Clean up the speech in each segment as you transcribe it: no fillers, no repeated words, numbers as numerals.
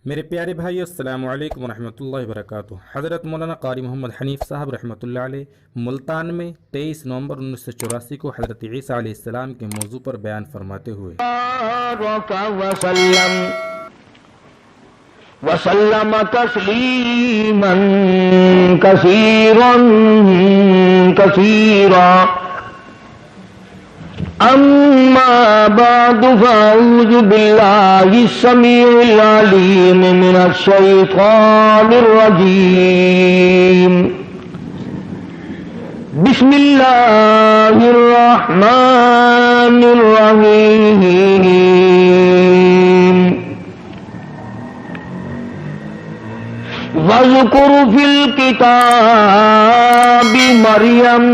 میرے پیارے بھائی السلام علیکم ورحمۃ اللہ وبرکاتہ۔ حضرت مولانا قاری محمد حنیف صاحب رحمۃ اللہ علیہ ملتان میں 23 نومبر 1984 کو حضرت عیسیٰ علیہ السلام کے موضوع پر بیان فرماتے ہوئے وسلم تسلیما کثیرا کثیرا اما بعد فاعوذ باللہ السمیع العلیم من الشیطان الرجیم بسم اللہ الرحمن الرحیم وَاذْكُرْ فِي الْكِتَابِ مَرْيَمَ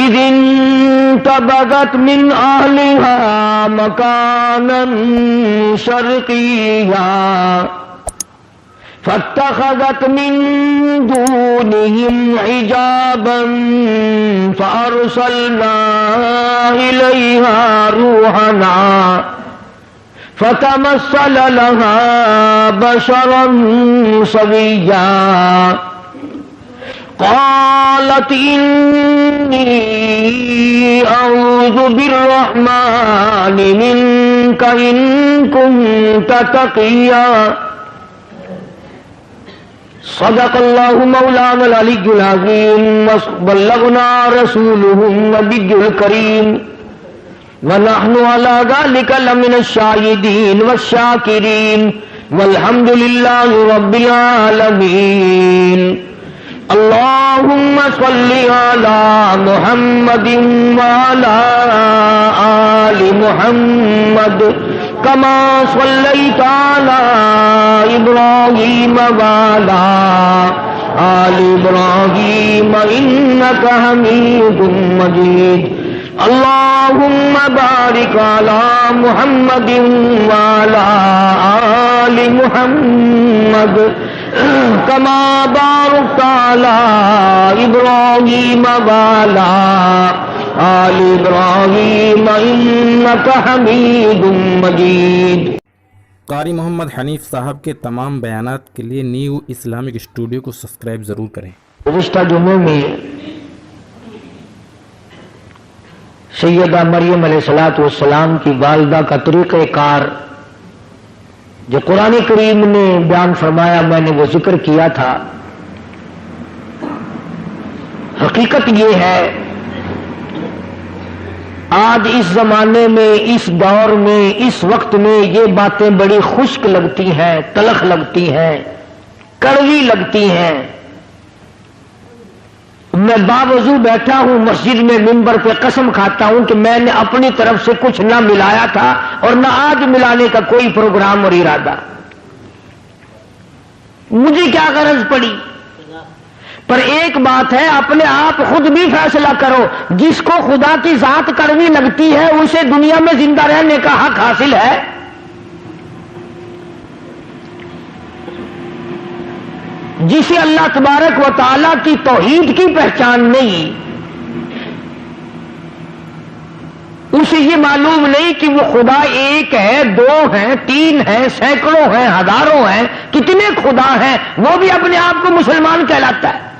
إِذِ انتبذت مِنْ أَهْلِهَا مَكَانًا شَرْقِيًّا فَاتَّخَذَتْ مِنْ دُونِهِمْ حِجَابًا فَأَرْسَلْنَا إِلَيْهَا رُوحَنَا فتمثل لها بشرا سويا قالت إني أعوذ بالرحمن منك إن كنت تقيا صدق الله مولانا العلي العظيم وبلغنا رسوله النبي الكريم ونحن على ذلك لمن الشاهدين والشاكرين والحمد لله رب العالمين اللهم صل على محمد وعلى آل محمد كما صليت على إبراهيم وعلى آل إبراهيم إنك حميد مجيد اللهم بارك على محمد وعلى آل محمد كما باركت على إبراهيم وعلى آل إبراهيم إنك حميد مجيد۔ قاری محمد حنیف صاحب کے تمام بیانات کے لیے نیو اسلامک اسٹوڈیو کو سبسکرائب ضرور کریں۔ گزشتہ جمعے میں سیدہ مریم علیہ السلام کی والدہ کا طریقہ کار جو قرآن کریم نے بیان فرمایا، میں نے وہ ذکر کیا تھا۔ حقیقت یہ ہے آج اس زمانے میں، اس دور میں، اس وقت میں یہ باتیں بڑی خشک لگتی ہیں، تلخ لگتی ہیں، کڑوی لگتی ہیں۔ میں باوضو بیٹھا ہوں مسجد میں منبر پہ، قسم کھاتا ہوں کہ میں نے اپنی طرف سے کچھ نہ ملایا تھا اور نہ آج ملانے کا کوئی پروگرام اور ارادہ۔ مجھے کیا غرض پڑی؟ پر ایک بات ہے، اپنے آپ خود بھی فیصلہ کرو، جس کو خدا کی ذات کڑوی لگتی ہے اسے دنیا میں زندہ رہنے کا حق حاصل ہے؟ جسے اللہ تبارک و تعالیٰ کی توحید کی پہچان نہیں، اسے یہ معلوم نہیں کہ وہ خدا ایک ہے، دو ہیں، تین ہیں، سینکڑوں ہیں، ہزاروں ہیں، کتنے خدا ہیں، وہ بھی اپنے آپ کو مسلمان کہلاتا ہے۔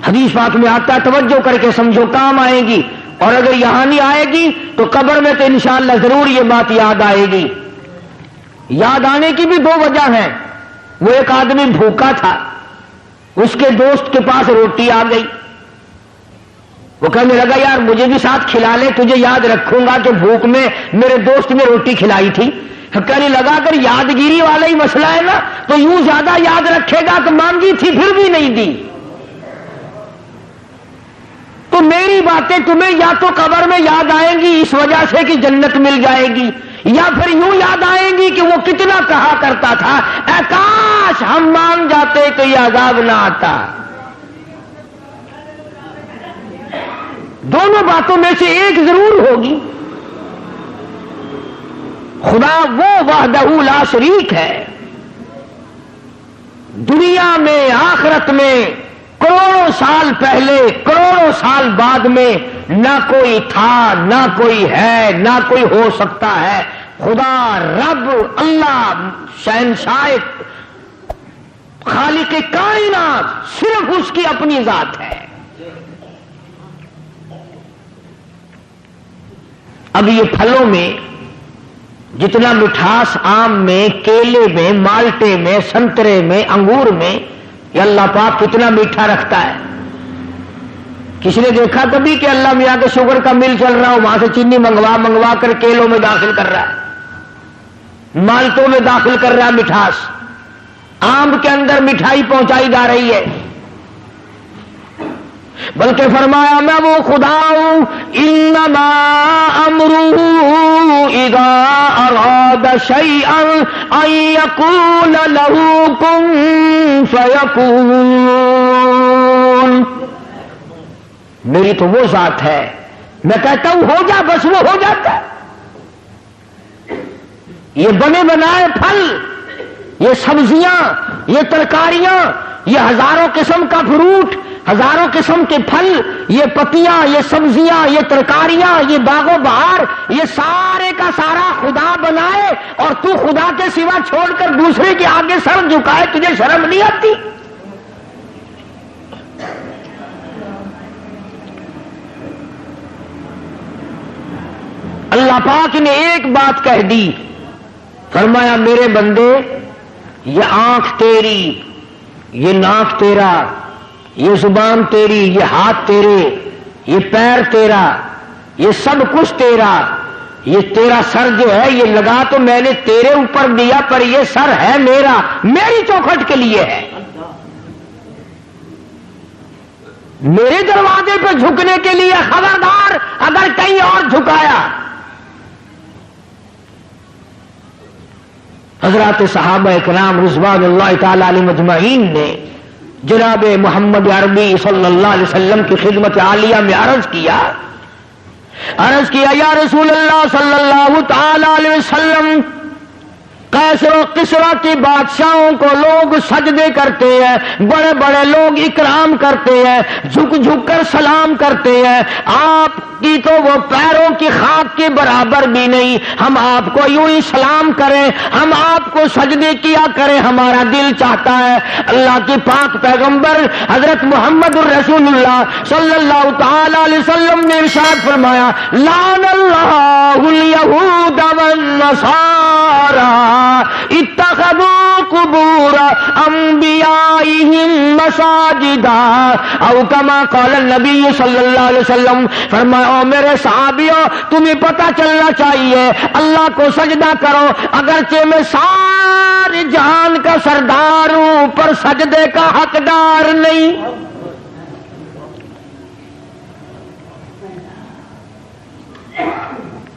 حدیث پاک میں آتا ہے، توجہ کر کے سمجھو، کام آئے گی، اور اگر یہاں نہیں آئے گی تو قبر میں تو انشاءاللہ ضرور یہ بات یاد آئے گی۔ یاد آنے کی بھی دو وجہ ہیں۔ وہ ایک آدمی بھوکا تھا، اس کے دوست کے پاس روٹی آ گئی، وہ کہنے لگا یار مجھے بھی ساتھ کھلا لے، تجھے یاد رکھوں گا کہ بھوک میں میرے دوست نے روٹی کھلائی تھی۔ کہنے لگا اگر یادگیری والا ہی مسئلہ ہے نا تو یوں زیادہ یاد رکھے گا تو مانگی تھی پھر بھی نہیں دی۔ تو میری باتیں تمہیں یا تو قبر میں یاد آئیں گی اس وجہ سے کہ جنت مل جائے گی، یا پھر یوں یاد آئیں گی کہ وہ کتنا کہا کرتا تھا اے کاش ہم مان جاتے تو یہ عذاب نہ آتا۔ دونوں باتوں میں سے ایک ضرور ہوگی۔ خدا وہ وحدہ لا شریک ہے، دنیا میں آخرت میں کروڑوں سال پہلے کروڑوں سال بعد میں نہ کوئی تھا، نہ کوئی ہے، نہ کوئی ہو سکتا ہے۔ خدا رب اللہ شہنشاہ خالق کائنات صرف اس کی اپنی ذات ہے۔ اب یہ پھلوں میں جتنا مٹھاس آم میں، کیلے میں، مالٹے میں، سنترے میں، انگور میں، یہ اللہ پاک کتنا میٹھا رکھتا ہے۔ کسی نے دیکھا کبھی کہ اللہ میاں کے شوگر کا مل چل رہا ہو، وہاں سے چینی منگوا کر کیلوں میں داخل کر رہا ہے، مالٹوں میں داخل کر رہا ہے مٹھاس، آم کے اندر مٹھائی پہنچائی جا رہی ہے؟ بلکہ فرمایا میں وہ خدا ہوں، انما امرہ اذا اراد شیئا ان یقول له کن فیکون۔ میری تو وہ ذات ہے، میں کہتا ہوں ہو جا، بس وہ ہو جاتا ہے۔ یہ بنے بنائے پھل، یہ سبزیاں، یہ ترکاریاں، یہ ہزاروں قسم کا فروٹ، ہزاروں قسم کے پھل، یہ پتیاں، یہ سبزیاں، یہ ترکاریاں، یہ باغ و بہار، یہ سارے کا سارا خدا بنائے اور تو خدا کے سوا چھوڑ کر دوسرے کے آگے سر جھکائے، تجھے شرم نہیں آتی؟ اللہ پاک نے ایک بات کہہ دی، فرمایا میرے بندے یہ آنکھ تیری، یہ ناک تیرا، یہ زبان تیری، یہ ہاتھ تیرے، یہ پیر تیرا، یہ سب کچھ تیرا، یہ تیرا سر جو ہے یہ لگا تو میں نے تیرے اوپر دیا، پر یہ سر ہے میرا، میری چوکھٹ کے لیے ہے، میرے دروازے پہ جھکنے کے لیے۔ خبردار اگر کہیں اور جھکایا۔ حضرات صحابہ کرام رضوان اللہ تعالی علیہم اجمعین نے جناب محمد عربی صلی اللہ علیہ وسلم کی خدمت عالیہ میں عرض کیا یا رسول اللہ صلی اللہ تعالی علیہ وسلم، قیصر و کسریٰ کی بادشاہوں کو لوگ سجدے کرتے ہیں، بڑے بڑے لوگ اکرام کرتے ہیں، جھک جھک کر سلام کرتے ہیں، آپ کی تو وہ پیروں کی خاک کے برابر بھی نہیں، ہم آپ کو یوں ہی سلام کریں، ہم آپ کو سجدے کیا کریں، ہمارا دل چاہتا ہے۔ اللہ کی پاک پیغمبر حضرت محمد الرسول اللہ صلی اللہ تعالی علیہ وسلم نے ارشاد فرمایا، لعن اللہ الیہود والنصارى اتخذوا قبور انبیائہم مساجدا، او کما قال النبی صلی اللہ علیہ وسلم، فرمایا او میرے صحابیوں تمہیں پتہ چلنا چاہیے اللہ کو سجدہ کرو، اگرچہ میں سارے جہان کا سردار ہوں پر سجدے کا حقدار نہیں۔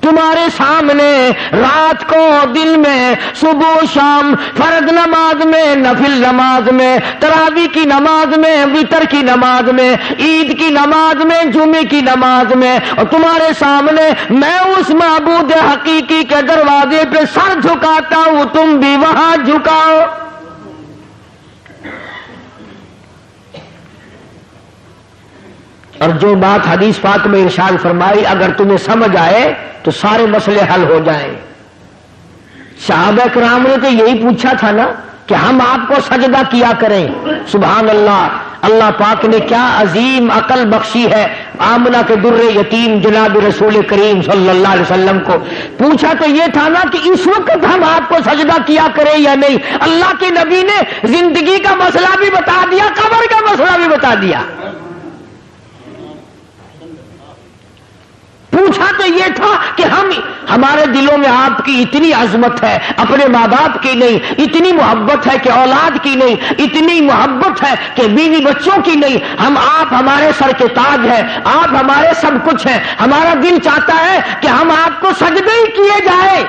تمہارے سامنے رات کو، دن میں، صبح شام، فرض نماز میں، نفل نماز میں، تراویح کی نماز میں، وتر کی نماز میں، عید کی نماز میں، جمعے کی نماز میں، اور تمہارے سامنے میں اس معبود حقیقی کے دروازے پہ سر جھکاتا ہوں، تم بھی وہاں جھکاؤ۔ اور جو بات حدیث پاک میں ارشاد فرمائی اگر تمہیں سمجھ آئے تو سارے مسئلے حل ہو جائیں۔ صحابہ کرام نے تو یہی پوچھا تھا نا کہ ہم آپ کو سجدہ کیا کریں۔ سبحان اللہ، اللہ پاک نے کیا عظیم عقل بخشی ہے آمنہ کے در یتیم جناب رسول کریم صلی اللہ علیہ وسلم کو۔ پوچھا تو یہ تھا نا کہ اس وقت ہم آپ کو سجدہ کیا کریں یا نہیں۔ اللہ کے نبی نے زندگی کا مسئلہ بھی بتا دیا، قبر کا مسئلہ بھی بتا دیا۔ پوچھا تو یہ تھا کہ ہمارے دلوں میں آپ کی اتنی عظمت ہے، اپنے ماں باپ کی نہیں، اتنی محبت ہے کہ اولاد کی نہیں، اتنی محبت ہے کہ بیوی بچوں کی نہیں، آپ ہمارے سر کے تاج ہیں، آپ ہمارے سب کچھ ہیں، ہمارا دل چاہتا ہے کہ ہم آپ کو سجدے ہی کیے جائے۔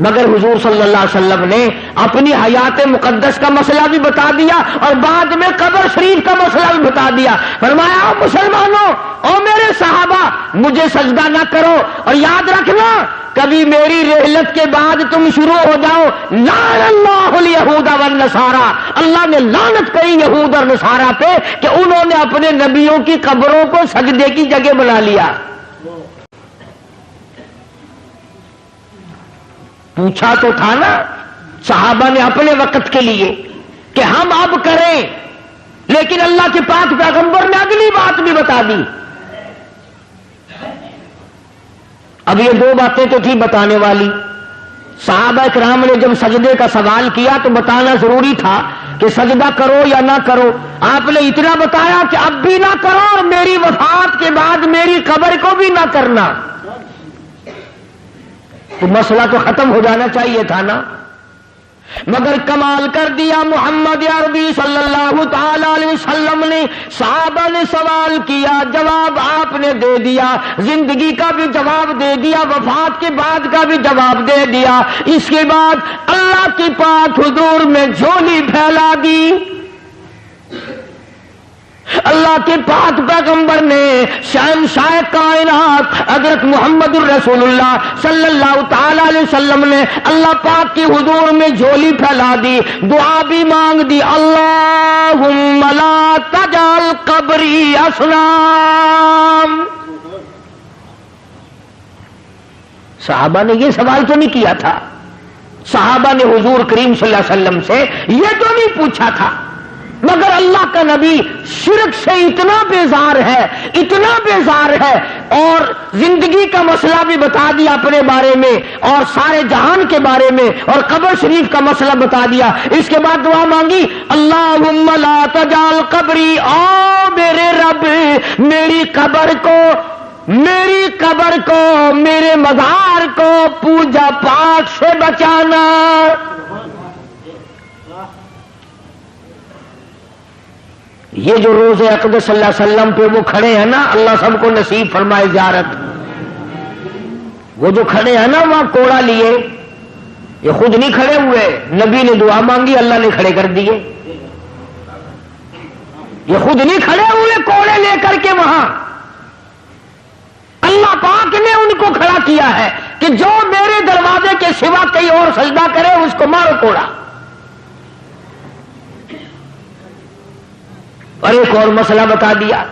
مگر حضور صلی اللہ علیہ وسلم نے اپنی حیات مقدس کا مسئلہ بھی بتا دیا اور بعد میں قبر شریف کا مسئلہ بھی بتا دیا۔ فرمایا او مسلمانوں، او میرے صحابہ، مجھے سجدہ نہ کرو، اور یاد رکھنا کبھی میری رحلت کے بعد تم شروع ہو جاؤ لعن اللہ الیہود والنصارى، اللہ نے لعنت کری یہود اور نصارہ پہ کہ انہوں نے اپنے نبیوں کی قبروں کو سجدے کی جگہ بنا لیا۔ پوچھا تو تھا نا صحابہ نے اپنے وقت کے لیے کہ ہم اب کریں، لیکن اللہ کے پاک پیغمبر نے اگلی بات بھی بتا دی۔ اب یہ دو باتیں تو تھی بتانے والی، صحابہ کرام نے جب سجدے کا سوال کیا تو بتانا ضروری تھا کہ سجدہ کرو یا نہ کرو۔ آپ نے اتنا بتایا کہ اب بھی نہ کرو اور میری وفات کے بعد میری قبر کو بھی نہ کرنا، تو مسئلہ تو ختم ہو جانا چاہیے تھا نا۔ مگر کمال کر دیا محمد عربی صلی اللہ تعالی علیہ وسلم نے، صحابہ نے سوال کیا، جواب آپ نے دے دیا، زندگی کا بھی جواب دے دیا، وفات کے بعد کا بھی جواب دے دیا۔ اس کے بعد اللہ کی پاک حضور میں جھولی پھیلا دی۔ اللہ کے پاک پیغمبر نے شہنشاہ کائنات حضرت محمد الرسول اللہ صلی اللہ تعالی علیہ وسلم نے اللہ پاک کی حضور میں جھولی پھیلا دی، دعا بھی مانگ دی، اللہم لا تجعل قبری اصنام۔ صحابہ نے یہ سوال تو نہیں کیا تھا، صحابہ نے حضور کریم صلی اللہ علیہ وسلم سے یہ تو نہیں پوچھا تھا، مگر اللہ کا نبی شرک سے اتنا بیزار ہے، اتنا بیزار ہے، اور زندگی کا مسئلہ بھی بتا دیا اپنے بارے میں اور سارے جہان کے بارے میں، اور قبر شریف کا مسئلہ بتا دیا۔ اس کے بعد دعا مانگی، اللہم لا تجعل قبری، او میرے رب میری قبر کو میرے مزار کو پوجا پاٹ سے بچانا۔ یہ جو روز اقدس صلی اللہ علیہ وسلم پہ وہ کھڑے ہیں نا، اللہ سب کو نصیب فرمائے زیارت، وہ جو کھڑے ہیں نا وہاں کوڑا لیے، یہ خود نہیں کھڑے ہوئے، نبی نے دعا مانگی اللہ نے کھڑے کر دیے، یہ خود نہیں کھڑے ہوئے کوڑے لے کر کے، وہاں اللہ پاک نے ان کو کھڑا کیا ہے کہ جو میرے دروازے کے سوا کہیں اور سجدہ کرے اس کو مارو کوڑا۔ اور ایک اور مسئلہ بتا دیا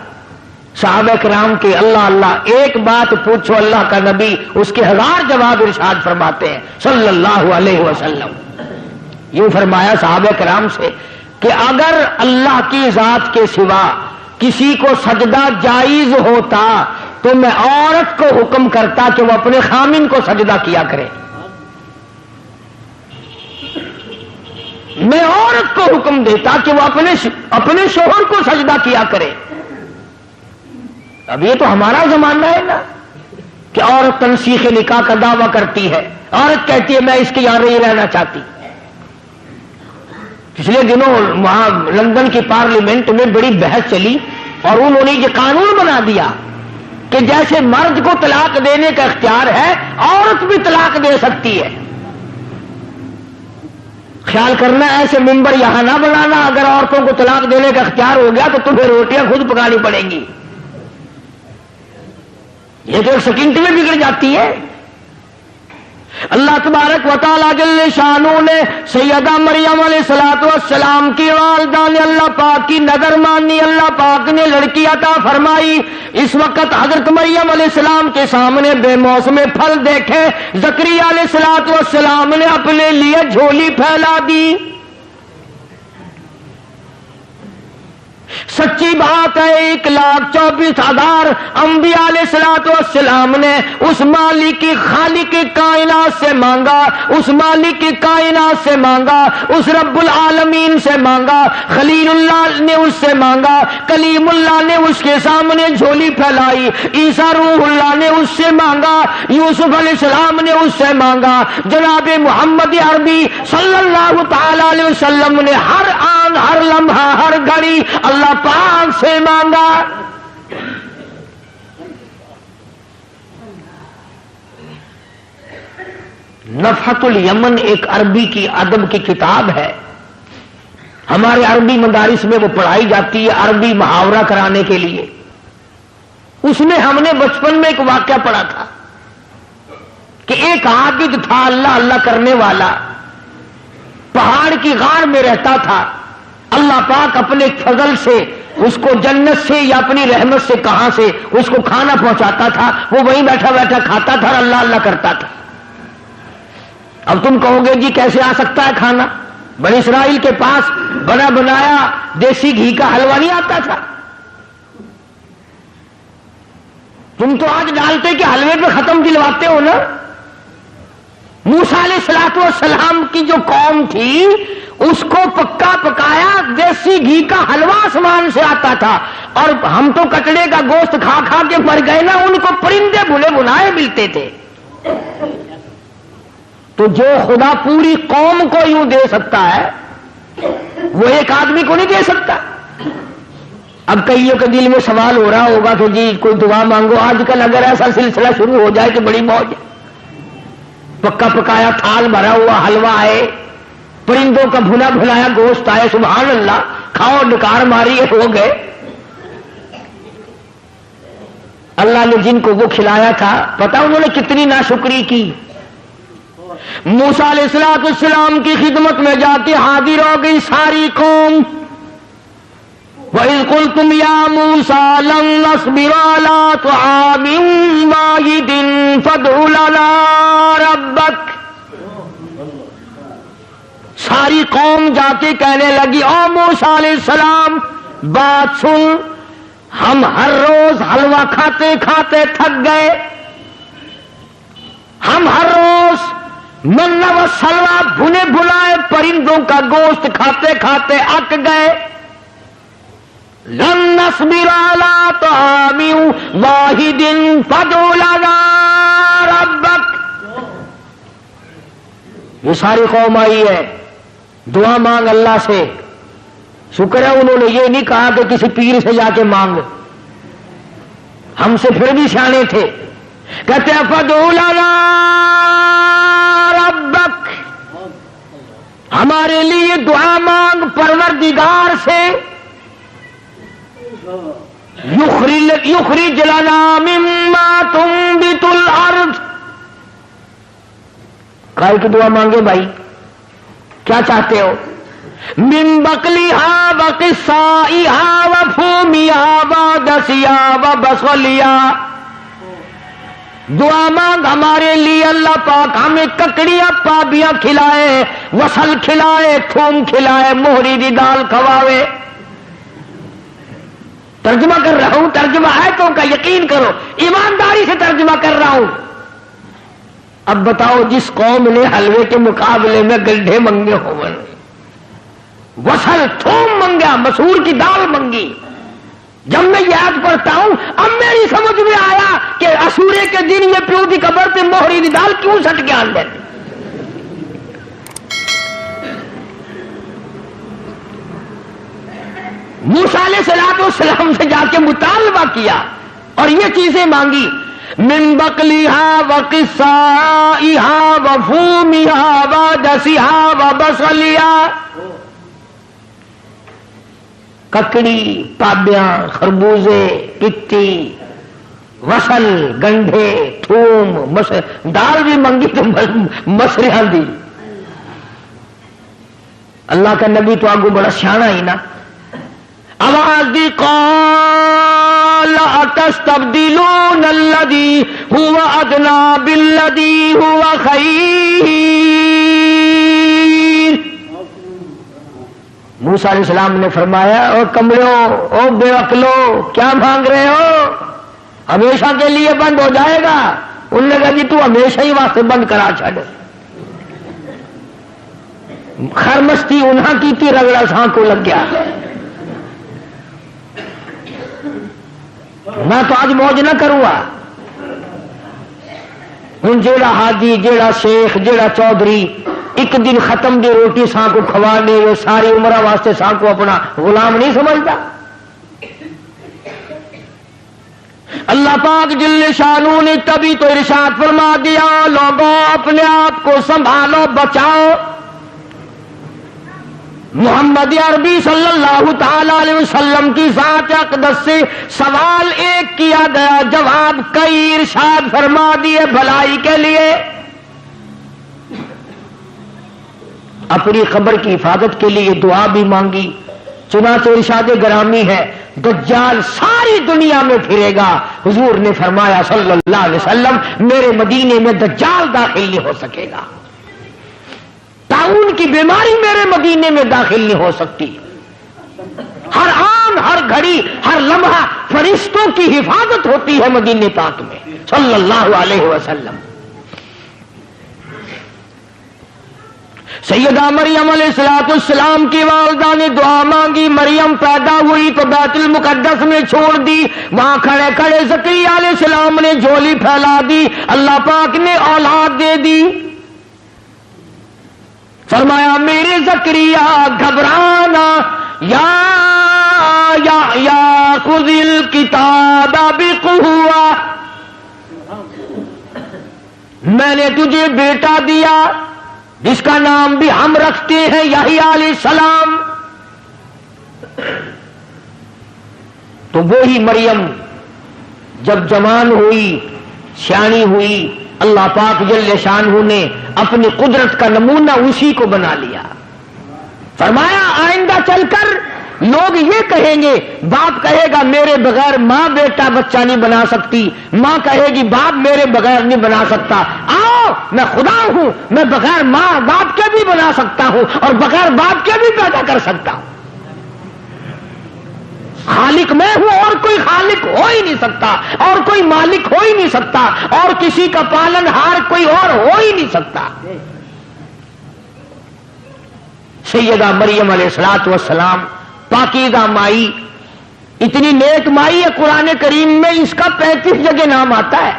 صحابہ کرام کے، اللہ اللہ ایک بات پوچھو اللہ کا نبی اس کے 1000 جواب ارشاد فرماتے ہیں صلی اللہ علیہ وسلم۔ یوں فرمایا صحابہ کرام سے کہ اگر اللہ کی ذات کے سوا کسی کو سجدہ جائز ہوتا تو میں عورت کو حکم کرتا کہ وہ اپنے خامن کو سجدہ کیا کرے، میں عورت کو حکم دیتا کہ وہ اپنے شوہر کو سجدہ کیا کرے۔ اب یہ تو ہمارا زمانہ ہے نا کہ عورت تنسیخ نکاح کا دعویٰ کرتی ہے، عورت کہتی ہے میں اس کے یہاں نہیں رہنا چاہتی۔ پچھلے دنوں وہاں لندن کی پارلیمنٹ میں بڑی بحث چلی اور انہوں نے یہ قانون بنا دیا کہ جیسے مرد کو طلاق دینے کا اختیار ہے عورت بھی طلاق دے سکتی ہے۔ خیال کرنا ایسے ممبر یہاں نہ بنانا، اگر عورتوں کو طلاق دینے کا اختیار ہو گیا تو تمہیں روٹیاں خود پکانی پڑیں گی، یہ تو ایک سیکنڈ میں بگڑ جاتی ہے۔ اللہ تبارک و تعالیٰ جل شانہ نے سیدہ مریم علیہ الصلوۃ والسلام کی والدہ نے اللہ پاک کی نظر مانی، اللہ پاک نے لڑکی عطا فرمائی۔ اس وقت حضرت مریم علیہ السلام کے سامنے بے موسم پھل دیکھے، زکریا علیہ الصلوۃ والسلام نے اپنے لیے جھولی پھیلا دی۔ سچی بات ہے 1,24,000 انبیاء علیہ الصلوۃ والسلام نے اس مالک کی خالق کائنات سے مانگا، اس مالک کی کائنات سے مانگا، اس رب العالمین سے مانگا، خلیل اللہ نے اس سے مانگا، کلیم اللہ نے اس کے سامنے جھولی پھیلائی، عیسیٰ روح اللہ نے اس سے مانگا، یوسف علیہ السلام نے اس سے مانگا، جناب محمد عربی صلی اللہ تعالی علیہ وسلم نے ہر آن ہر لمحہ ہر گھڑی اللہ پاک سے مانگا۔ نفحۃ الیمن ایک عربی کی ادب کی کتاب ہے، ہمارے عربی مدارس میں وہ پڑھائی جاتی ہے عربی محاورہ کرانے کے لیے۔ اس میں ہم نے بچپن میں ایک واقعہ پڑھا تھا، کہ ایک عابد تھا اللہ اللہ کرنے والا، پہاڑ کی غار میں رہتا تھا، اللہ پاک اپنے فضل سے اس کو جنت سے یا اپنی رحمت سے کہاں سے اس کو کھانا پہنچاتا تھا، وہ وہیں بیٹھا بیٹھا کھاتا تھا اور اللہ اللہ کرتا تھا۔ اب تم کہو گے جی کیسے آ سکتا ہے کھانا؟ بنی اسرائیل کے پاس بنا بنایا دیسی گھی کا حلوہ نہیں آتا تھا؟ تم تو آج ڈالتے کہ حلوے پہ ختم دلواتے ہو نا۔ موسیٰ علیہ الصلوۃ والسلام کی جو قوم تھی اس کو پکا پکایا دیسی گھی کا حلوہ آسمان سے آتا تھا، اور ہم تو کٹڑے کا گوشت کھا کھا کے مر گئے نا، ان کو پرندے بھنے بنائے ملتے تھے۔ تو جو خدا پوری قوم کو یوں دے سکتا ہے وہ ایک آدمی کو نہیں دے سکتا۔ اب کئیوں کے دل میں سوال ہو رہا ہوگا کہ جی کوئی دعا مانگو، آج کل اگر ایسا سلسلہ شروع ہو جائے کہ بڑی موج، پکا پکایا تھال بھرا ہوا حلوہ آئے، پرندوں کا بھنا بھنایا گوشت آئے، سبحان اللہ، کھاؤ ڈکار ماری ہو گئے۔ اللہ نے جن کو وہ کھلایا تھا پتا انہوں نے کتنی ناشکری کی۔ موسیٰ علیہ السلام کی خدمت میں جا کے حاضر ہو گئی ساری قوم۔ وَإِذْ قُلْتُمْ يَا مُوسَىٰ لَن نَّصْبِرَ عَلَىٰ طَعَامٍ وَاحِدٍ فَادْعُ لَنَا رَبَّكَ۔ ساری قوم جا کے کہنے لگی او موسیٰ علیہ السلام بات سن، ہم ہر روز حلوہ کھاتے کھاتے تھک گئے، ہم ہر روز من و سلوہ بھنے بھنائے پرندوں کا گوشت کھاتے کھاتے اک گئے۔ لن نصبر علی طعام واحد فادع لنا ربک۔ یہ ساری قوم آئی ہے، دعا مانگ اللہ سے۔ شکر ہے انہوں نے یہ نہیں کہا کہ کسی پیر سے جا کے مانگ، ہم سے پھر بھی سیانے تھے۔ کہتے ہیں فادع لنا ربک، ہمارے لیے دعا مانگ پروردگار سے۔ یخرج لنا مما تنبت الارض، کائے کی دعا مانگے بھائی؟ کیا چاہتے ہو؟ من بقلها وقصائها وفومها وعدسها وبصلها، دعا مانگ ہمارے لیے اللہ پاک ہمیں ککڑیاں پابیاں کھلائے، وصل کھلائے، تھوم کھلائے، موہری دی دال کھواوے۔ ترجمہ کر رہا ہوں، ترجمہ آیتوں کا یقین کرو، ایمانداری سے ترجمہ کر رہا ہوں۔ اب بتاؤ جس قوم نے حلوے کے مقابلے میں گلڈھے منگے ہوں، وصل تھوم منگا، مسور کی دال منگی۔ جب میں یاد پڑھتا ہوں اب میری سمجھ میں آیا کہ اسورے کے دن یہ پیو دی قبر پہ موہری دی دال کیوں سٹ کے آن دیتے۔ موسیٰ علیہ السلام سے جا کے مطالبہ کیا اور یہ چیزیں مانگی، من بقلها وقصائها وفومها وعدسها وبصلها، ککڑی، پابیاں، خربوزے، پتی، وصل، گنڈھے، تھوم، دال بھی منگی تو مسریاں دی۔ اللہ کا نبی تو آگو بڑا سیانا ہی نا، آواز دی قال اتستبدلون الذی هو ادنی بالذی هو خیر۔ موسیٰ علیہ السلام نے فرمایا او کمڑو، او بے عقلو، کیا مانگ رہے ہو؟ ہمیشہ کے لیے بند ہو جائے گا۔ انہوں نے کہا جی تو ہمیشہ ہی واسطے بند کرا چھڑ۔ خرمستی انہاں کی تھی، رگڑا ساں کو لگ گیا۔ میں تو آج موج نہ کروں گا۔ ہوں جیڑا حاجی، جیڑا شیخ، جیڑا چودھری ایک دن ختم دی روٹی ساں کو کھوانے، وہ ساری عمر واسطے ساں کو اپنا غلام نہیں سمجھتا۔ اللہ پاک جل شانو نے تبھی تو ارشاد فرما دیا لوگوں اپنے آپ کو سنبھالو، بچاؤ۔ محمد عربی صلی اللہ تعالی علیہ وسلم کی ذات اقدس سے سوال ایک کیا گیا، جواب کئی ارشاد فرما دیے بھلائی کے لیے۔ اپنی قبر کی حفاظت کے لیے دعا بھی مانگی. چنانچہ ارشاد گرامی ہے دجال ساری دنیا میں پھرے گا. حضور نے فرمایا صلی اللہ علیہ وسلم میرے مدینے میں دجال داخل نہیں ہو سکے گا. طاعون کی بیماری میرے مدینے میں داخل نہیں ہو سکتی. ہر آن ہر گھڑی ہر لمحہ فرشتوں کی حفاظت ہوتی ہے مدینے پاک میں صلی اللہ علیہ وسلم. سیدہ مریم علیہ السلام کی والدہ نے دعا مانگی. مریم پیدا ہوئی تو بیت المقدس میں چھوڑ دی. وہاں کھڑے کھڑے زکریا علیہ السلام نے جھولی پھیلا دی. اللہ پاک نے اولاد دے دی. فرمایا میرے زکریا گھبرانا یا خذ الکتاب بقوہ، میں نے تجھے بیٹا دیا جس کا نام بھی ہم رکھتے ہیں یحییٰ علیہ السلام. تو وہی مریم جب جوان ہوئی سیانی ہوئی اللہ پاک جل شانہ نے اپنی قدرت کا نمونہ اسی کو بنا لیا. فرمایا آئندہ چل کر لوگ یہ کہیں گے، باپ کہے گا میرے بغیر ماں بیٹا بچہ نہیں بنا سکتی، ماں کہے گی باپ میرے بغیر نہیں بنا سکتا. آؤ میں خدا ہوں، میں بغیر ماں باپ کے بھی بنا سکتا ہوں اور بغیر باپ کے بھی پیدا کر سکتا ہوں. خالق میں ہوں اور کوئی خالق ہو ہی نہیں سکتا اور کوئی مالک ہو ہی نہیں سکتا اور کسی کا پالن ہار کوئی اور ہو ہی نہیں سکتا. سیدہ مریم علیہ السلام پاکیزہ مائی، اتنی نیک مائی ہے قرآن کریم میں اس کا 35 جگہ نام آتا ہے.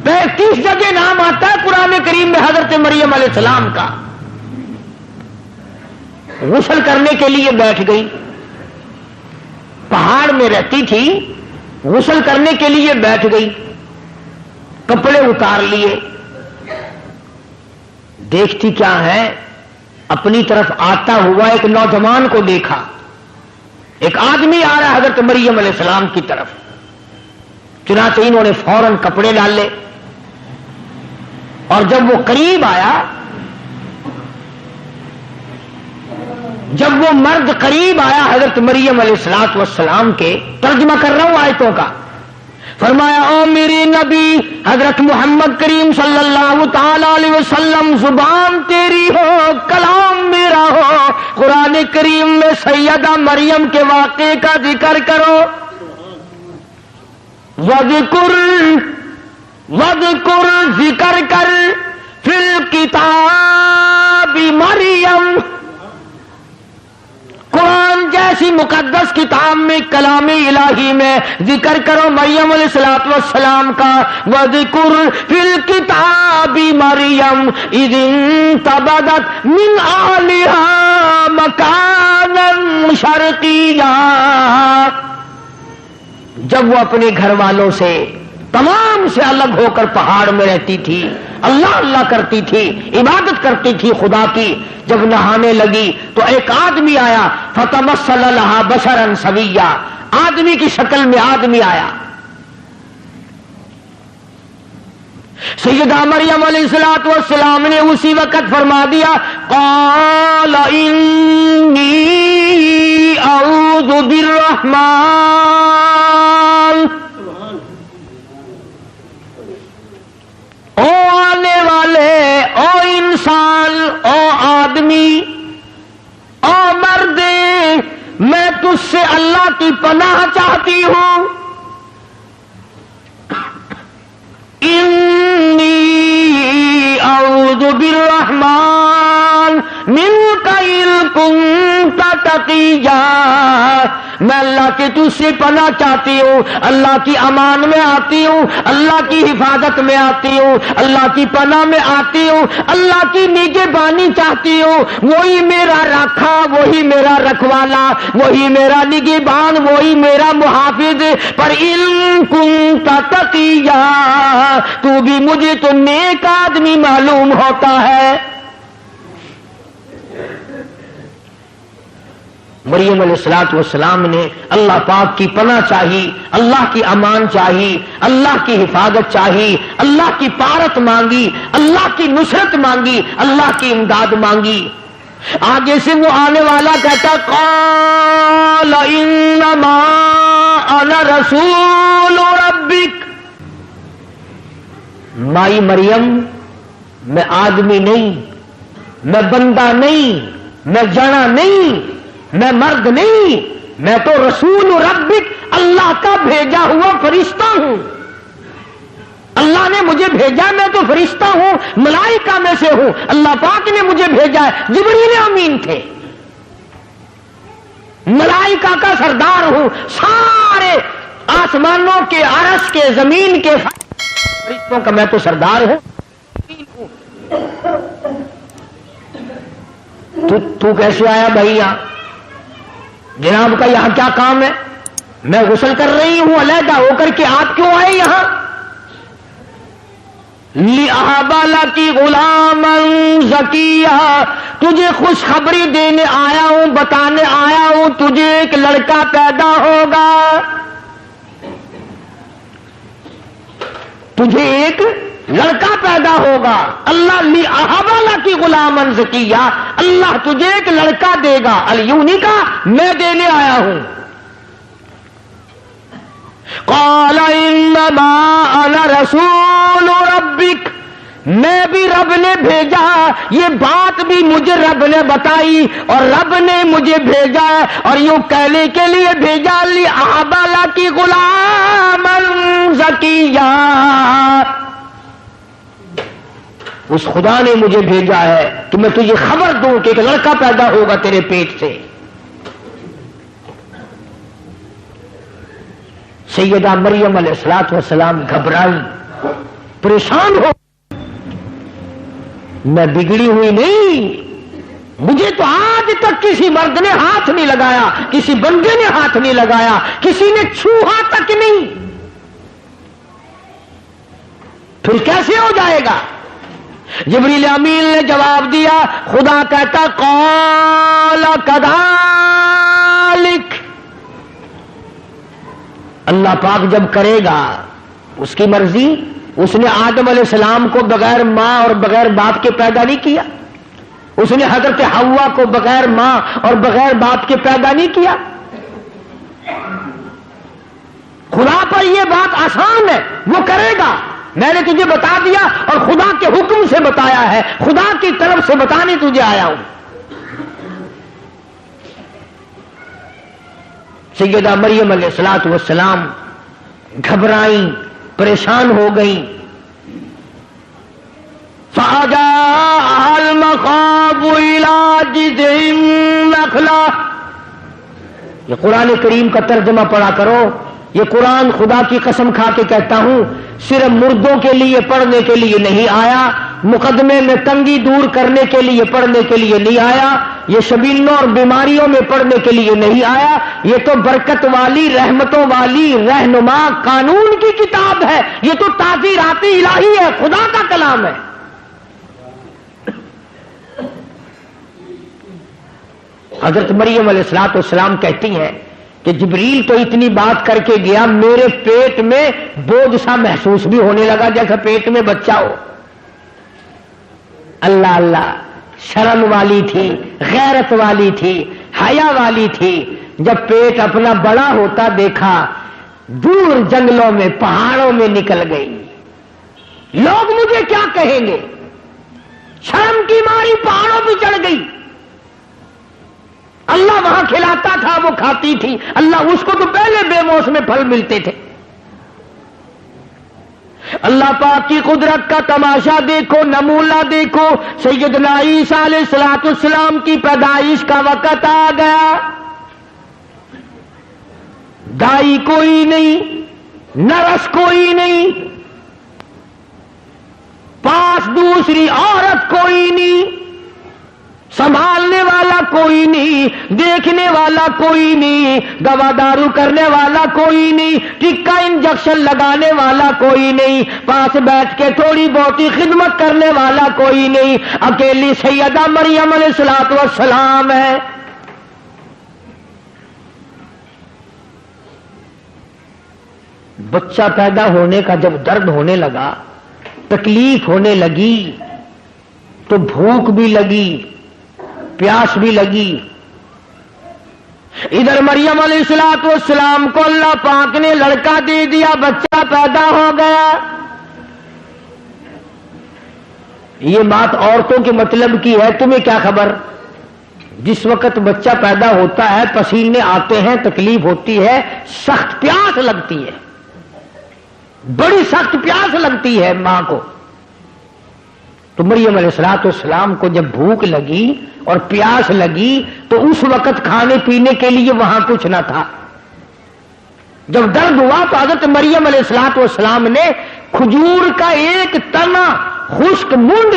35 جگہ نام آتا ہے قرآن کریم میں حضرت مریم علیہ السلام کا. غسل کرنے کے لیے بیٹھ گئی، پہاڑ میں رہتی تھی، غسل کرنے کے لیے بیٹھ گئی، کپڑے اتار لیے، دیکھتی کیا ہے اپنی طرف آتا ہوا ایک نوجوان کو دیکھا. ایک آدمی آ رہا ہے حضرت مریم علیہ السلام کی طرف. چنانچہ انہوں نے فوراً کپڑے ڈالے اور جب وہ قریب آیا، جب وہ مرد قریب آیا حضرت مریم علیہ السلام کے، ترجمہ کر رہا ہوں آیتوں کا، فرمایا او میرے نبی حضرت محمد کریم صلی اللہ تعالی علیہ وسلم زبان تیری ہو کلام میرا ہو، قرآن کریم میں سیدہ مریم کے واقعے کا ذکر کرو. وذکر ذکر کر فی الکتاب مریم، قرآن جیسی مقدس کتاب میں کلام الہی میں ذکر کرو مریم علیہ السلام کا. وَذِكُرْ فِي الْكِتَابِ مَرْيَمْ إِذِ انْتَبَذَتْ مِنْ أَهْلِهَا مَكَانًا شَرْقِيًّا، جب وہ اپنے گھر والوں سے تمام سے الگ ہو کر پہاڑ میں رہتی تھی، اللہ اللہ کرتی تھی، عبادت کرتی تھی خدا کی. جب نہانے لگی تو ایک آدمی آیا، فتمثل لها بشرا سویا، آدمی کی شکل میں آدمی آیا. سیدہ مریم علیہ السلام نے اسی وقت فرما دیا قال انی اعوذ بالرحمن، او آنے والے، او انسان، او آدمی، او مرد، میں تجھ سے اللہ کی پناہ چاہتی ہوں. انی اعوذ بالرحمن منک ان کنت تقیا، میں اللہ کے تجھ سے پناہ چاہتی ہوں، اللہ کی امان میں آتی ہوں، اللہ کی حفاظت میں آتی ہوں، اللہ کی پناہ میں آتی ہوں، اللہ کی نگہبانی چاہتی ہوں. وہی میرا رکھا، وہی میرا رکھوالا، وہی میرا نگہبان، وہی میرا محافظ. پر ان کنت تقیا، تو بھی مجھے تو نیک آدمی معلوم ہوتا ہے. مریم علیہ السلام نے اللہ پاک کی پناہ چاہی، اللہ کی امان چاہی، اللہ کی حفاظت چاہی، اللہ کی پارت مانگی، اللہ کی نصرت مانگی، اللہ کی امداد مانگی۔ آگے سے وہ آنے والا کہتا قال انما انا رسول ربک، مائی مریم میں آدمی نہیں، میں بندہ نہیں، میں جنا نہیں، میں مرد نہیں، میں تو رسول ربک، اللہ کا بھیجا ہوا فرشتہ ہوں۔ اللہ نے مجھے بھیجا، میں تو فرشتہ ہوں، ملائکہ میں سے ہوں، اللہ پاک نے مجھے بھیجا ہے۔ جبریل امین تھے، ملائکہ کا سردار ہوں، سارے آسمانوں کے، عرش کے، زمین کے فرشتوں کا میں تو سردار ہوں۔ تو کیسے آیا بھائی یہاں؟ جناب کا یہاں کیا کام ہے؟ میں غسل کر رہی ہوں علیحدہ ہو کر کے، آپ کیوں آئے یہاں؟ لِأَهَبَ لَكِ غُلَامًا زَكِيًّا، تجھے خوشخبری دینے آیا ہوں، بتانے آیا ہوں، تجھے ایک لڑکا پیدا ہوگا، تجھے ایک لڑکا پیدا ہوگا۔ اللہ لِأَهَبَ لَكِ غُلَامًا زَكِيًّا، اللہ تجھے ایک لڑکا دے گا، الیونی کا میں دینے آیا ہوں۔ قال انما انا رسول ربک، میں بھی رب نے بھیجا، یہ بات بھی مجھے رب نے بتائی اور رب نے مجھے بھیجا، اور یوں کہنے کے لیے بھیجا لِأَهَبَ لَكِ غُلَامًا زَكِيًّا، اس خدا نے مجھے بھیجا ہے کہ میں تجھے خبر دوں کہ ایک لڑکا پیدا ہوگا تیرے پیٹ سے۔ سیدہ مریم علیہ السلام گھبرائی، پریشان ہو، میں بگڑی ہوئی نہیں، مجھے تو آج تک کسی مرد نے ہاتھ نہیں لگایا، کسی بندے نے ہاتھ نہیں لگایا، کسی نے چھوہا تک نہیں، پھر کیسے ہو جائے گا؟ جبریل امین نے جواب دیا، خدا کہتا قال کذالک، اللہ پاک جب کرے گا اس کی مرضی۔ اس نے آدم علیہ السلام کو بغیر ماں اور بغیر باپ کے پیدا نہیں کیا، اس نے حضرت حوا کو بغیر ماں اور بغیر باپ کے پیدا نہیں کیا۔ خدا پر یہ بات آسان ہے، وہ کرے گا، میں نے تجھے بتا دیا اور خدا کے حکم سے بتایا ہے، خدا کی طرف سے بتانے تجھے آیا ہوں۔ سیدہ مریم علیہ السلام گھبرائیں، پریشان ہو گئیں۔ فَأَجَاءَهَا الْمَخَاضُ إِلَىٰ جِذْعِ النَّخْلَةِ، یہ قرآن کریم کا ترجمہ پڑھا کرو، یہ قرآن خدا کی قسم کھا کے کہتا ہوں صرف مردوں کے لیے پڑھنے کے لیے نہیں آیا، مقدمے میں تنگی دور کرنے کے لیے پڑھنے کے لیے نہیں آیا، یہ شبینوں اور بیماریوں میں پڑھنے کے لیے نہیں آیا، یہ تو برکت والی، رحمتوں والی، رہنما قانون کی کتاب ہے، یہ تو تعزیرات الہی ہے، خدا کا کلام ہے۔ حضرت مریم علیہ السلام کہتی ہیں کہ جبریل تو اتنی بات کر کے گیا، میرے پیٹ میں بوجھ سا محسوس بھی ہونے لگا جیسا پیٹ میں بچہ ہو۔ اللہ اللہ، شرم والی تھی، غیرت والی تھی، حیا والی تھی، جب پیٹ اپنا بڑا ہوتا دیکھا، دور جنگلوں میں پہاڑوں میں نکل گئی، لوگ مجھے کیا کہیں گے، شرم کی ماری پہاڑوں پہ چڑھ گئی۔ اللہ وہاں کھلاتا تھا، وہ کھاتی تھی، اللہ اس کو تو پہلے بے موسم پھل ملتے تھے۔ اللہ پاک کی قدرت کا تماشا دیکھو، نمونہ دیکھو، سیدنا عیسیٰ علیہ السلام کی پیدائش کا وقت آ گیا، دائی کوئی نہیں، نرس کوئی نہیں، پاس دوسری عورت کوئی نہیں، سنبھالنے والا کوئی نہیں، دیکھنے والا کوئی نہیں، دوا دارو کرنے والا کوئی نہیں، ٹکا انجیکشن لگانے والا کوئی نہیں، پاس بیٹھ کے تھوڑی بہتی خدمت کرنے والا کوئی نہیں، اکیلی سیدہ مریم علیہ السلام ہے۔ بچہ پیدا ہونے کا جب درد ہونے لگا، تکلیف ہونے لگی، تو بھوک بھی لگی، پیاس بھی لگی۔ ادھر مریم علیہ السلام کو اللہ پاک نے لڑکا دے دیا، بچہ پیدا ہو گیا۔ یہ بات عورتوں کے مطلب کی ہے، تمہیں کیا خبر؟ جس وقت بچہ پیدا ہوتا ہے پسینے آتے ہیں، تکلیف ہوتی ہے، سخت پیاس لگتی ہے، بڑی سخت پیاس لگتی ہے ماں کو۔ تو مریم علیہ السلام کو جب بھوک لگی اور پیاس لگی تو اس وقت کھانے پینے کے لیے وہاں کچھ نہ تھا۔ جب درد ہوا تو حضرت مریم علیہ السلام نے کھجور کا ایک تنا، خشک منڈ،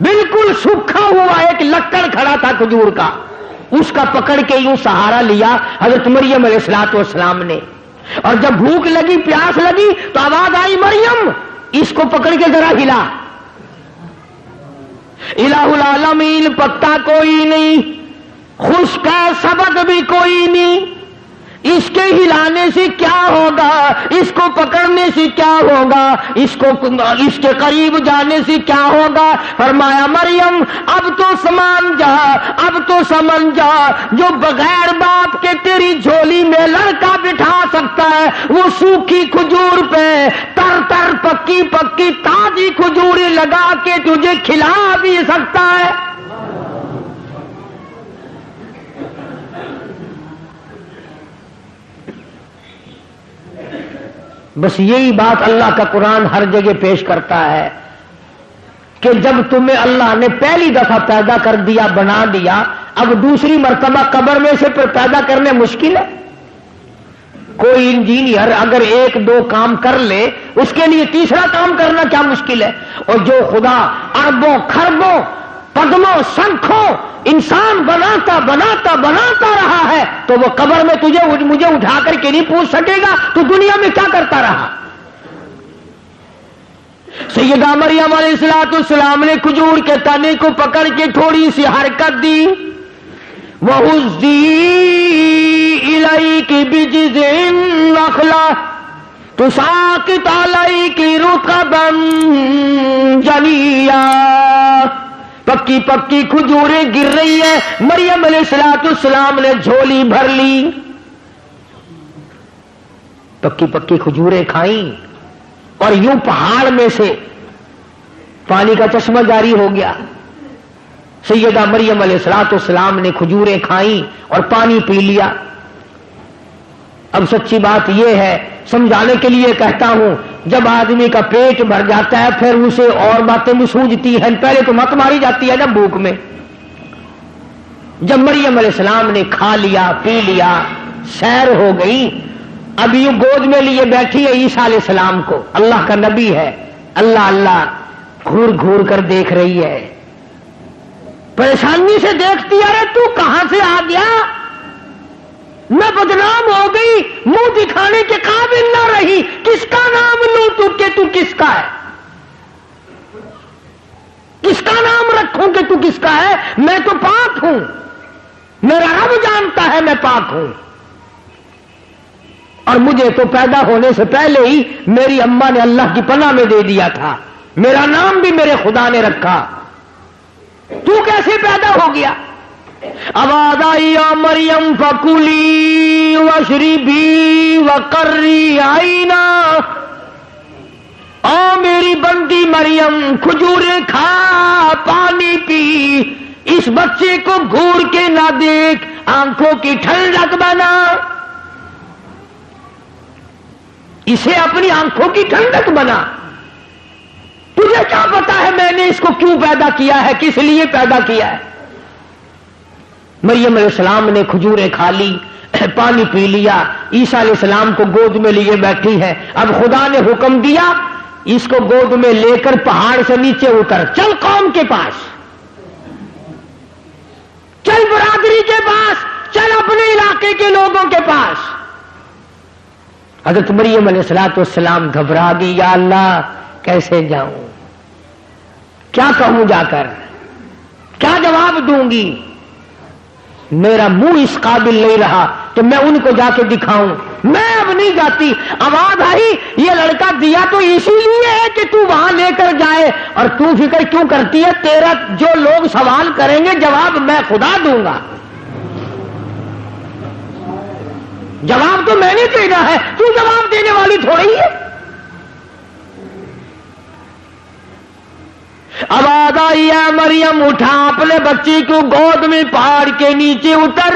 بالکل سوکھا ہوا ایک لکڑ کھڑا تھا کھجور کا، اس کا پکڑ کے یوں سہارا لیا حضرت مریم علیہ السلام نے، اور جب بھوک لگی، پیاس لگی تو آواز آئی، مریم اس کو پکڑ کے ذرا ہلا۔ الہ العالمین، پتا کوئی نہیں، خشک ہے، سبق بھی کوئی نہیں، اس کے ہلانے سے کیا ہوگا، اس کو پکڑنے سے کیا ہوگا، اس کے قریب جانے سے کیا ہوگا؟ فرمایا مریم اب تو سمان جا، اب تو سمجھ جا، جو بغیر باپ کے تیری جھولی میں لڑکا بٹھا سکتا ہے وہ سوکھی کھجور پہ تر تر پکی پکی تازی کھجوریں لگا کے تجھے کھلا بھی سکتا ہے۔ بس یہی بات اللہ کا قرآن ہر جگہ پیش کرتا ہے کہ جب تمہیں اللہ نے پہلی دفعہ پیدا کر دیا، بنا دیا، اب دوسری مرتبہ قبر میں سے پیدا کرنے مشکل ہے۔ کوئی انجینئر اگر ایک دو کام کر لے، اس کے لیے تیسرا کام کرنا کیا مشکل ہے؟ اور جو خدا اربوں خربوں پدموں سنکھوں انسان بناتا بناتا بناتا رہا ہے تو وہ قبر میں تجھے مجھے اٹھا کر کے نہیں پوچھ سکے گا تو دنیا میں کیا کرتا رہا؟ سیدہ مریم علیہ السلام نے کھجور کے تنے کو پکڑ کے تھوڑی سی حرکت دی، وَهُزِّي إِلَيْكِ بِجِذْعِ النَّخْلَةِ تُسَاقِطُ عَلَيْكِ رُطَبًا جَنِيًّا۔ پکی پکی کھجوریں گر رہی ہے، مریم علیہ السلام نے جھولی بھر لی، پکی پکی کھجوریں کھائیں، اور یوں پہاڑ میں سے پانی کا چشمہ جاری ہو گیا۔ سیدہ مریم علیہ السلام نے کھجوریں کھائیں اور پانی پی لیا۔ اب سچی بات یہ ہے، سمجھانے کے لیے کہتا ہوں، جب آدمی کا پیٹ بھر جاتا ہے پھر اسے اور باتیں بھی سوجتی ہیں، پہلے تو مت ماری جاتی ہے نا بھوک میں۔ جب مریم علیہ السلام نے کھا لیا، پی لیا، سیر ہو گئی، اب یوں گود میں لیے بیٹھی ہے عیسیٰ علیہ السلام کو، اللہ کا نبی ہے، اللہ اللہ گھور گھور کر دیکھ رہی ہے، پریشانی سے دیکھتی ہے، ارے تو کہاں سے آ گیا؟ میں بدنام ہو گئی، منہ دکھانے کے قابل نہ رہی، کس کا نام لوں تو کس کا ہے؟ کس کا نام رکھوں کہ تو کس کا ہے؟ میں تو پاک ہوں، میرا رب جانتا ہے میں پاک ہوں، اور مجھے تو پیدا ہونے سے پہلے ہی میری اماں نے اللہ کی پناہ میں دے دیا تھا، میرا نام بھی میرے خدا نے رکھا، تو کیسے پیدا ہو گیا؟ آواز آئی، یا مریم فکلی واشربی وقرری عینا، او میری بندی مریم کھجوریں کھا، پانی پی، اس بچے کو گھور کے نہ دیکھ، آنکھوں کی ٹھنڈک بنا، اسے اپنی آنکھوں کی ٹھنڈک بنا۔ تجھے کیا پتا ہے میں نے اس کو کیوں پیدا کیا ہے، کس لیے پیدا کیا ہے؟ مریم علیہ السلام نے کھجوریں کھا لی، پانی پی لیا، عیسیٰ علیہ السلام کو گود میں لیے بیٹھی ہے۔ اب خدا نے حکم دیا، اس کو گود میں لے کر پہاڑ سے نیچے اتر، چل قوم کے پاس، چل برادری کے پاس، چل اپنے علاقے کے لوگوں کے پاس۔ حضرت مریم علیہ السلام گھبرا گئی، یا اللہ کیسے جاؤں، کیا کہوں جا کر، کیا جواب دوں گی؟ میرا منہ اس قابل نہیں رہا تو میں ان کو جا کے دکھاؤں میں اب نہیں جاتی. آواز آئی یہ لڑکا دیا تو اسی لیے ہے کہ تو وہاں لے کر جائے, اور تو فکر کیوں کرتی ہے؟ تیرا جو لوگ سوال کریں گے جواب میں خدا دوں گا, جواب تو میں نے دینا ہے, تو جواب دینے والی تھوڑی ہے. آواز آئی ہے مریم اٹھا اپنے بچی کو گود میں پہاڑ کے نیچے اتر,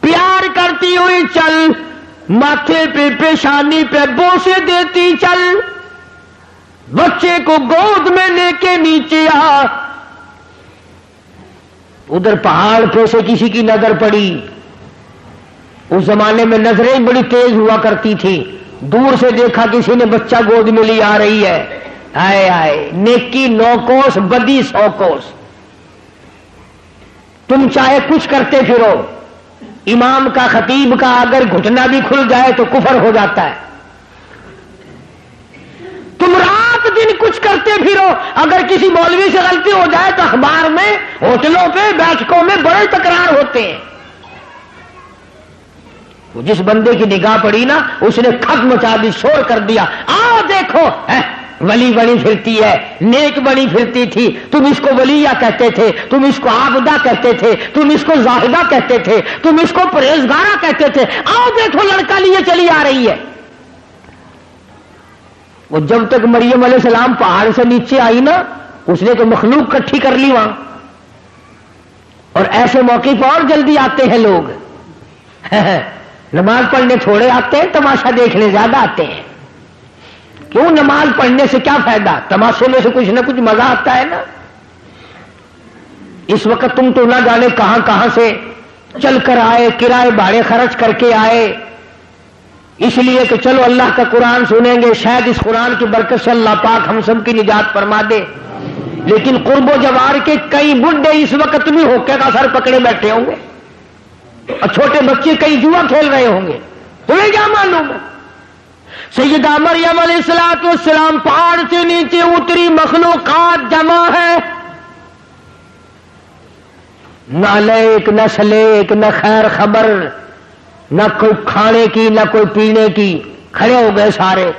پیار کرتی ہوئی چل, ماتھے پہ پیشانی پہ بوسے دیتی چل, بچے کو گود میں لے کے نیچے آ. ادھر پہاڑ پہ سے کسی کی نظر پڑی. اس زمانے میں نظریں بڑی تیز ہوا کرتی تھی. دور سے دیکھا کسی نے بچہ گود میں لی آ رہی ہے, آئے آئے نیکی 9 کوس بدی 100 کوس. تم چاہے کچھ کرتے پھرو, امام کا خطیب کا اگر گھٹنا بھی کھل جائے تو کفر ہو جاتا ہے. تم رات دن کچھ کرتے پھرو, اگر کسی مولوی سے غلطی ہو جائے تو اخبار میں, ہوٹلوں پہ, بیٹھکوں میں بڑے تکرار ہوتے ہیں. جس بندے کی نگاہ پڑی نا اس نے کھٹ مچا دی, شور کر دیا, آؤ دیکھو ولی بنی پھرتی ہے, نیک بنی پھرتی تھی. تم اس کو ولیہ کہتے تھے, تم اس کو عابدہ کہتے تھے, تم اس کو زاہدہ کہتے تھے, تم اس کو پرہیزگارہ کہتے تھے. آؤ دیکھو لڑکا لیے چلی آ رہی ہے. وہ جب تک مریم علیہ السلام پہاڑ سے نیچے آئی نا, اس نے تو مخلوق کٹھی کر لی وہاں. اور ایسے موقع پر اور جلدی آتے ہیں لوگ. نماز پڑھنے تھوڑے آتے ہیں, تماشا دیکھنے زیادہ آتے ہیں. کیوں؟ نماز پڑھنے سے کیا فائدہ؟ تماشے میں سے کچھ نہ کچھ مزہ آتا ہے نا. اس وقت تم تو نہ جانے کہاں کہاں سے چل کر آئے, کرائے بھاڑے خرچ کر کے آئے, اس لیے کہ چلو اللہ کا قرآن سنیں گے, شاید اس قرآن کی برکت سے اللہ پاک ہم سب کی نجات فرما دے. لیکن قرب و جوار کے کئی بڈھے اس وقت بھی ہوکے کا سر پکڑے بیٹھے ہوں گے, اور چھوٹے بچے کئی جوا کھیل رہے ہوں گے. تمہیں کیا معلوم ہے؟ سیدہ مریم علیہ الصلوۃ والسلام پہاڑ سے نیچے اتری, مخلوقات جمع ہے, نہ لیک نہ سلیک نہ خیر خبر, نہ کوئی کھانے کی نہ کوئی پینے کی. کھڑے ہو گئے سارے,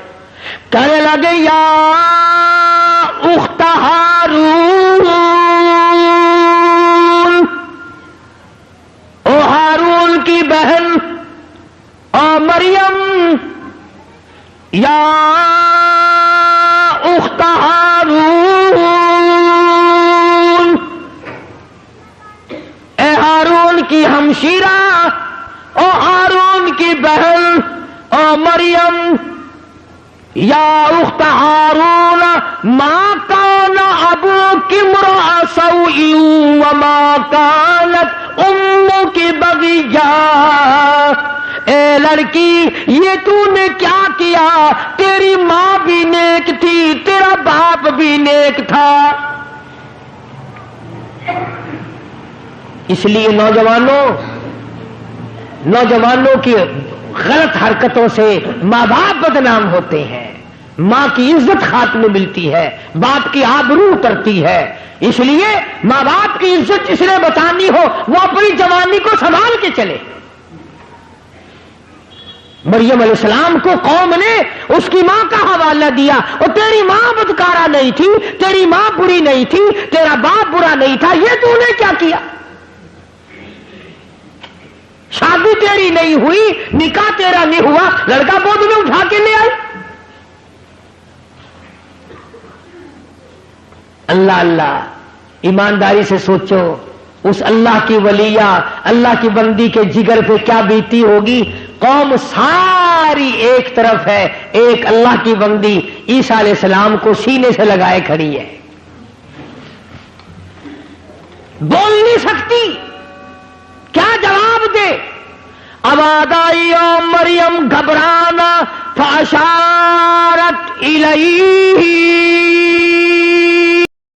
کہنے لگے یا اخت ہارون, او ہارون کی بہن, او مریم, یا اخت ہارون, اے ہارون کی ہمشیرہ, او ہارون کی بہن, او مریم, یا اخت ہارون, ما کان ابوک امرأ سوء وما کانت امک بغیا. اے لڑکی, یہ تو نے کیا کیا؟ تیری ماں بھی نیک تھی, تیرا باپ بھی نیک تھا. اس لیے نوجوانوں کی غلط حرکتوں سے ماں باپ بدنام ہوتے ہیں, ماں کی عزت خاتمے ملتی ہے, باپ کی آبرو اترتی ہے. اس لیے ماں باپ کی عزت جس نے بچانی ہو وہ اپنی جوانی کو سنبھال کے چلے. مریم علیہ السلام کو قوم نے اس کی ماں کا حوالہ دیا, اور تیری ماں بدکارہ نہیں تھی, تیری ماں بری نہیں تھی, تیرا باپ برا نہیں تھا, یہ تو نے کیا کیا؟ شادی تیری نہیں ہوئی, نکاح تیرا نہیں ہوا, لڑکا گود میں اٹھا کے لے آئی. اللہ اللہ, ایمانداری سے سوچو, اس اللہ کی ولیہ, اللہ کی بندی کے جگر پہ کیا بیتی ہوگی. قوم ساری ایک طرف ہے, ایک اللہ کی بندی عیسیٰ علیہ السلام کو سینے سے لگائے کھڑی ہے, بول نہیں سکتی, کیا جواب دے. آواز آئی او مریم گھبرانا, فاشارت الیہ,